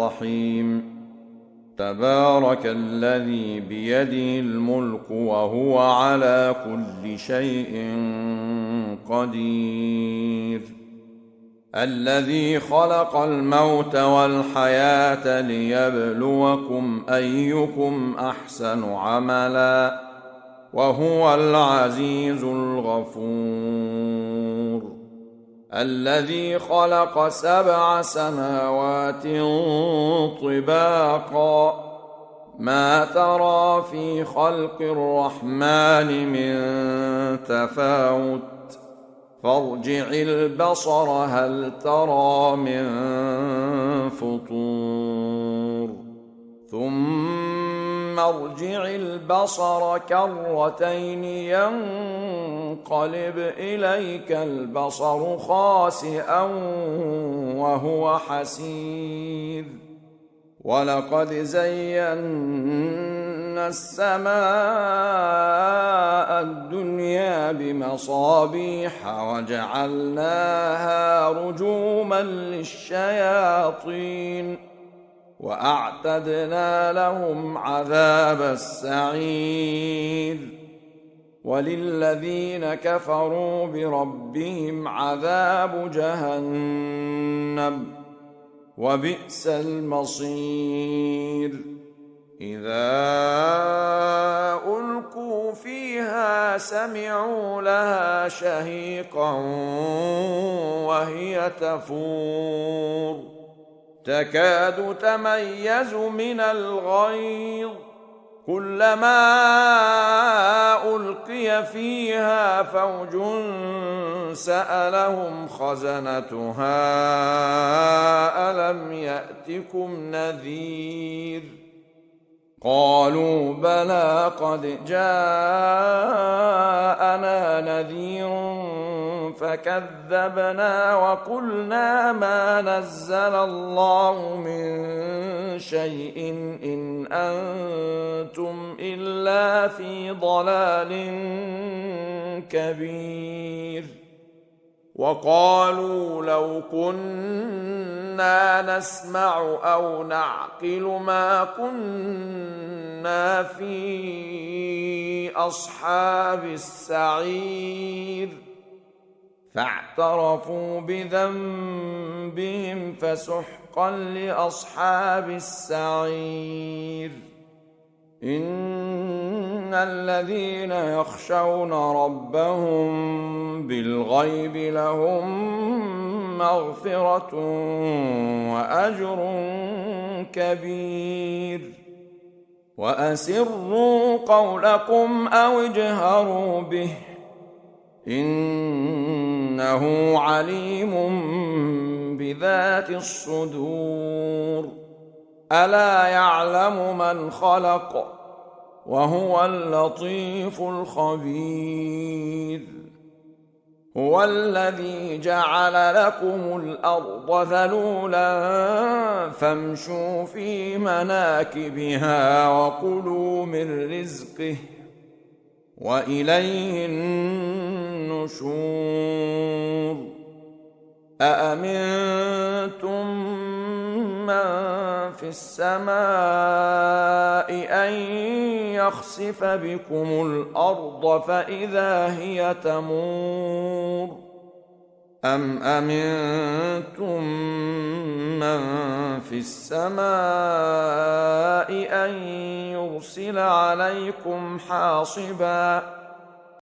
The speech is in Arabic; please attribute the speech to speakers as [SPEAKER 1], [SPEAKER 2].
[SPEAKER 1] الرحيم تبارك الذي بيده الملك وهو على كل شيء قدير الذي خلق الموت والحياة ليبلوكم أيكم أحسن عملا وهو العزيز الغفور الذي خلق 7 سماوات طباقا ما ترى في خلق الرحمن من تفاوت فارجع البصر هل ترى من فطور ثم ارجع البصر كرتين ينقلب إليك البصر خاسئا وهو حسير ولقد زينا السماء الدنيا بمصابيح وجعلناها رجوما للشياطين وأعتدنا لهم عذاب السعير وللذين كفروا بربهم عذاب جهنم وبئس المصير إذا ألقوا فيها سمعوا لها شهيقا وهي تفور تكاد تميز من الغيظ كلما ألقي فيها فوج سألهم خزنتها ألم يأتكم نذير قالوا بلى قد جاءنا نذير فكذبنا وقلنا ما نزل الله من شيء إن أنتم إلا في ضلال كبير وقالوا لو كنا نسمع أو نعقل ما كنا في أصحاب السعير فاعترفوا بذنبهم فسحقا لأصحاب السعير إن الذين يخشون ربهم بالغيب لهم مغفرة وأجر كبير وأسروا قولكم أو اجهروا به إنه عليم بذات الصدور ألا يعلم من خلق وهو اللطيف الخبير هو الذي جعل لكم الأرض ذلولا فامشوا في مناكبها وكلوا من رزقه وإليه النشور أأمنتم من في السماء أن يخسف بكم الأرض فإذا هي تمور أم أمنتم من في السماء أن يرسل عليكم حاصباً